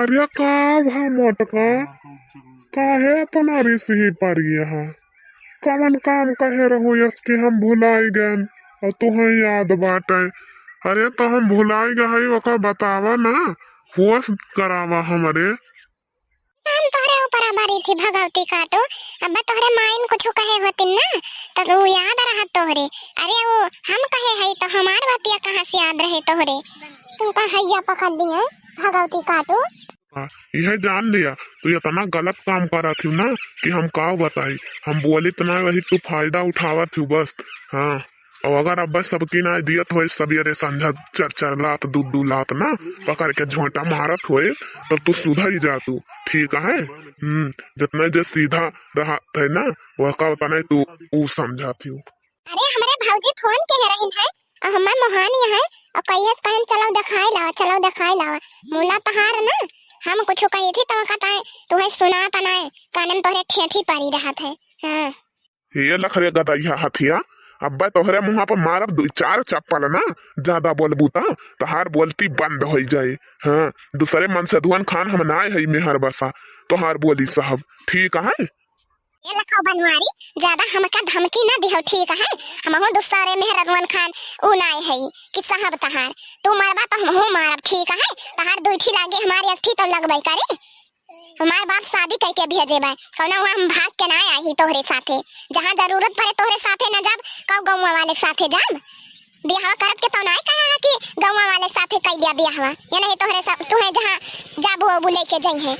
अरे का भा मोटका काहे अपना रिसी पर यहाँ कवन काम कहे रहो यस के हम भुलाई गए और तुम्हें याद बाटे। अरे तो हम भुलाई गए ओका बतावा ना होश करावा हमरे। हम तोहरे ऊपर हमारी थी भगवती काटो अब तोहरे माइन कुछ कहे होती ना तो वो याद रहा तोहरे। अरे वो हम कहे है तो हमार बातिया कहाँ से याद रहे तोहरे। तुमका हैया पकड़ लिए भगवती काटो। यह जान लिया तू इतना गलत काम करा थी ना कि हम का बताई। हम बोली इतना वही तू फायदा उठावा थी बस। हाँ और अगर अब बस सबकी ना दियत हो सवेरे संझा 4 लात 2 लात ना पकड़ के झोंटा मारत हुए तब तू सुधर ही जा तू ठीक है। जितना जो सीधा रहा है ना वह का उतना तू समझा थी। अरे हमारे भौजी फोन के रही है और हमार मोहानी है और कहियस कहन चलो दिखाई लावा मुला तहार ना हम कुछ कही थी तो कहता है तुम्हें सुना तना है कानम तोहरे ठेठी पारी रहा था। हाँ ये लखरे गदैया हथिया अब्बा तोहरे मुँह पर मारब 2-4 चप्पल ना ज्यादा बोलबू तहार बोलती बंद हो जाए। हाँ दूसरे मन से धुआन खान हम ना है मेहर बसा तोहार बोली साहब ठीक है। ये लखो बनवारी ज्यादा हमका धमकी ना दिहो ठीक है। हमहु दूसरे मेहरवन खान उनाए है कि साहब तहार तू मारबा तो हमहु मारब ठीक है। तहार दुईठी लागे हमारी अथी तो लगबई करे। हमार बाप शादी करके भेजेबा कौना हुआ हम भाग के ना आई तोहरे साथे जहां जरूरत पड़े तोहरे साथे न जब कब गाँव वाले साथे जाब बियाह करब के तो ना कहा कि गाँव वाले साथे कई दिया बियाह या नहीं तोहरे साथ तुम्हें जहां जाबो वो लेके जाई है।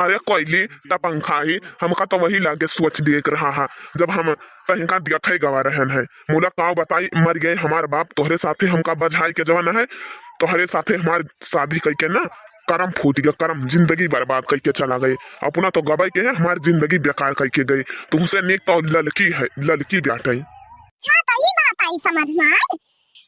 अरे कोयली पंखा ही हमका तो वही लागे सोच देख रहा है जब हम कहीं का दिखा गवा रहे हैं। मुला काव बताई मर गए हमार बाप तोहरे साथे हमका बजाई के जवाना है तोहरे साथे हमार शादी करके ना करम फूट गया करम जिंदगी बर्बाद करके चला गए अपना तो गवाई के है हमारी जिंदगी बेकार करके गई तुमसे नेक तो लड़की है लड़की बेटे। बात आई समझ में आई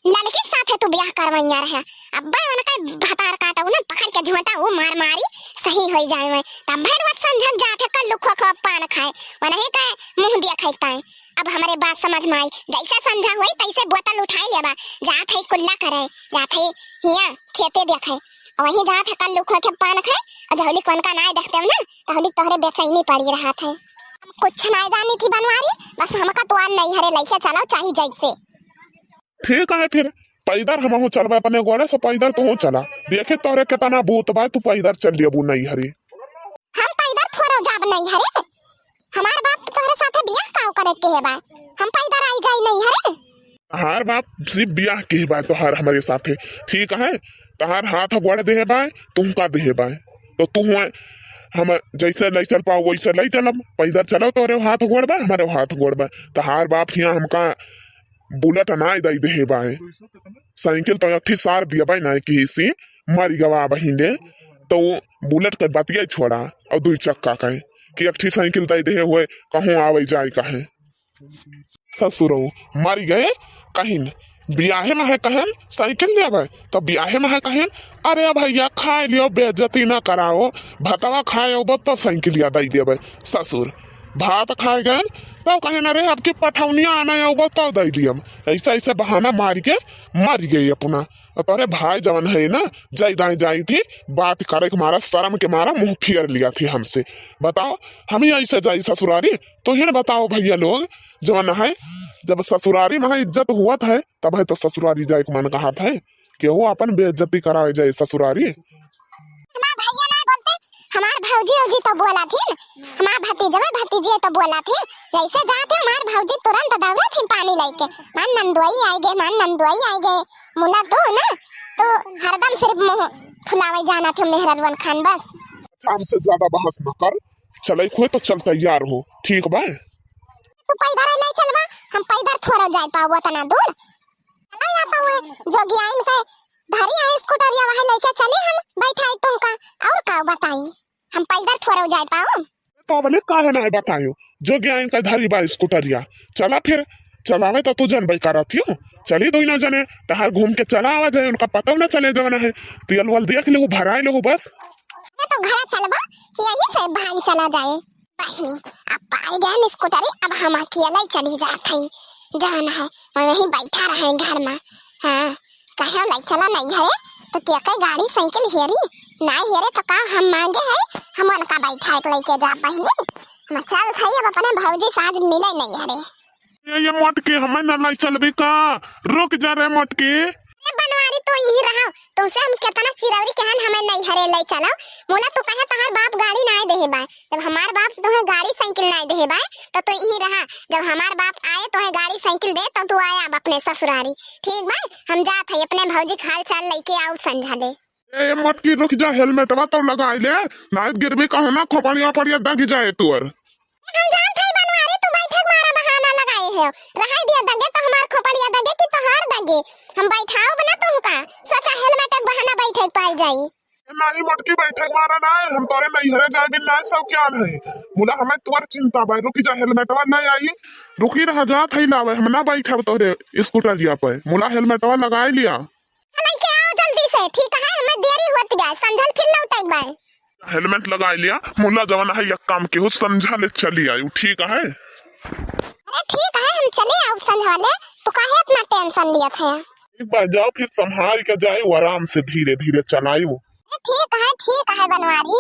लड़की साथे तू ब्याह करवैया रहे अब्बा उनका भतार काटा ना पकड़ के झोंटा वो मार मारी सही हो जाए में तब भर वत समझ जाते कल लुखो खो पान खाए वो नहीं कहे मुंह दिया खाइता है। अब हमारे बात समझ में आई जैसा समझा हुई तैसे बोतल उठाई लेबा जात है कुल्ला करे जात है हिया खेते देखे वही जात है कल लुखो के पान खाए और जहली कौन का ना देखते हो ना तहली तोहरे बेचैनी पड़ी रहा था। हम कुछ नहीं जानी थी बनवारी बस हमका तो आन नहीं हरे लेके चलाओ चाहिए जैसे ठीक है फिर पैदर हम चलवा अपने गोड़े से पैदर तो चला देखे तोरे कितना भूत बा तू पैदर चल लियबू नहीं हरी। हम पैदर थोड़ा जाब नहीं हरे हमार बाप तोरे साथे बियाह काव करे के है बा हम पैदर आई जाई नहीं हरे। तहार बाप सिर्फ बियाह के बा तोहार हमारे साथे ठीक है तहार हाथ गोड़ दे बा तुम का दे बा तो तू हम जैसे नहीं चल पाओ वैसे नहीं चलब पैदर चलो तोरे हाथ गोड़ बा हमारे हाथ गोड़ बा तहार बाप यहाँ हमका बुलेट ना दई दे बाय साइकिल तो अठी सार दिया बाय ना कि सी मारी गवा बहिने तो बुलेट के बतिया छोड़ा और 2 चक्का कहे कि अठी साइकिल दई दे हुए कहूँ आवे जाए कहे ससुरो मारी गए कहीं बियाहे में है कहन साइकिल ले तो बियाहे में है कहन अरे भैया खाए लियो बेइज्जती ना कराओ भतवा खाए तो साइकिल या दई देवे ससुर भात खाए गए तो कहे ना रे आपकी पठौनिया आना है तो दे दियम ऐसा ऐसे बहाना मार के मर गई अपना। अरे भाई जवन है ना जाई थी बात करे के मारा शर्म के मारा मुंह फेर लिया थी हमसे बताओ हम ही ऐसे जाई ससुरारी तो ही बताओ भैया लोग जवन है जब ससुरारी में इज्जत हुआ था तब है तो ससुरारी जाए के मन कहा था कि वो अपन बेइज्जती कराए जाए ससुरारी। हमार भौजी जी तो बोला थी हमार भतीजी तो बोला थी जैसे जाते हमार भौजी तुरंत दौड़ा थी पानी लेके मान नंदुआई आई गए मुला तो ना तो हरदम सिर्फ मुंह फुलावे जाना थे मेहरवन खान बस। हमसे ज्यादा बहस न कर चले खोए तो चल तैयार हो ठीक बा तू पैदर ले चलबा हम पैदर थोड़ा जाए पाओ तना दूर ना आ पाओ जोगी आइन के धरी है स्कूटरिया वहां लेके चली हम बैठाई तुमका और का बताई हम पैदर थोड़ा जाए पाओ तो बोले काहे ना बतायो जो गया इनका धारी बा स्कूटरिया चला फिर चलावे तो तू जन बेकार थी चली दो ना जने तहार घूम के चला आवा जाए उनका पता ना चले जवाना है तेल वाल देख ले भराए लो बस तो घर चलबा यही से भाई चला जाए बहनी अब पाई गए स्कूटरी अब हम अकेले चली जात है जान है और यहीं बैठा रहे घर में। हाँ कहे लाई चला नहीं है तो क्या कई गाड़ी साइकिल हेरी ना हेरे तो का हम मांगे है हम उनका बैठा के लेके जा बहने हम चल भाई अब अपने भौजी से आज मिले नहीं हरे ये मोटके हमें ना लाई चलबे का रुक जा रे मोटके बनवारी तो यही रहा तुमसे हम कितना चिरौरी कहन हमें नहीं हरे ले चलो मोला तो कहे तहार बाप गाड़ी ना दे बा जब हमार बाप तुम्हें गाड़ी साइकिल ना दे बा तो यही रहा जब हमार बाप आए तो गाड़ी साइकिल दे तो तू आया अब अपने ससुरारी ठीक बा हम जात है अपने भौजी खाल चाल लेके आऊ समझा दे ए मोटकी रुक जा हेलमेट वा तो लगाई ले ना गिरबे का होना खोपड़िया पड़िया दग जाए तोर हम जानत है बनवारी तू बैठक मारा बहाना लगाए है रहा दिया दगे तो हमार खोपड़िया दगे कि तोहार दगे हम बैठाओ बना तुमका सोचा हेलमेट एक बहाना बैठक पाई जाई नहीं मोटकी बैठक मारा ना हम तोरे नहीं हरे जाए बिन ना सब क्या है मुला हमें तुअर चिंता बा रुकी जा हेलमेटवा नहीं आई रुकी रह जा थई लावे हम ना बैठब तोरे स्कूटरिया पे मुला हेलमेटवा लगाई लिया हमें के आओ जल्दी से ठीक है हमें देरी होत गया समझल फिर लौट एक बार हेलमेट लगाई लिया मुला जवान है एक काम के हो समझा ले चली आई ठीक है अरे ठीक है हम चले आओ समझाले तू काहे इतना टेंशन लिया था एक बार जाओ फिर संभाल के जाए आराम से धीरे धीरे चलाइयो ठीक है बनवारी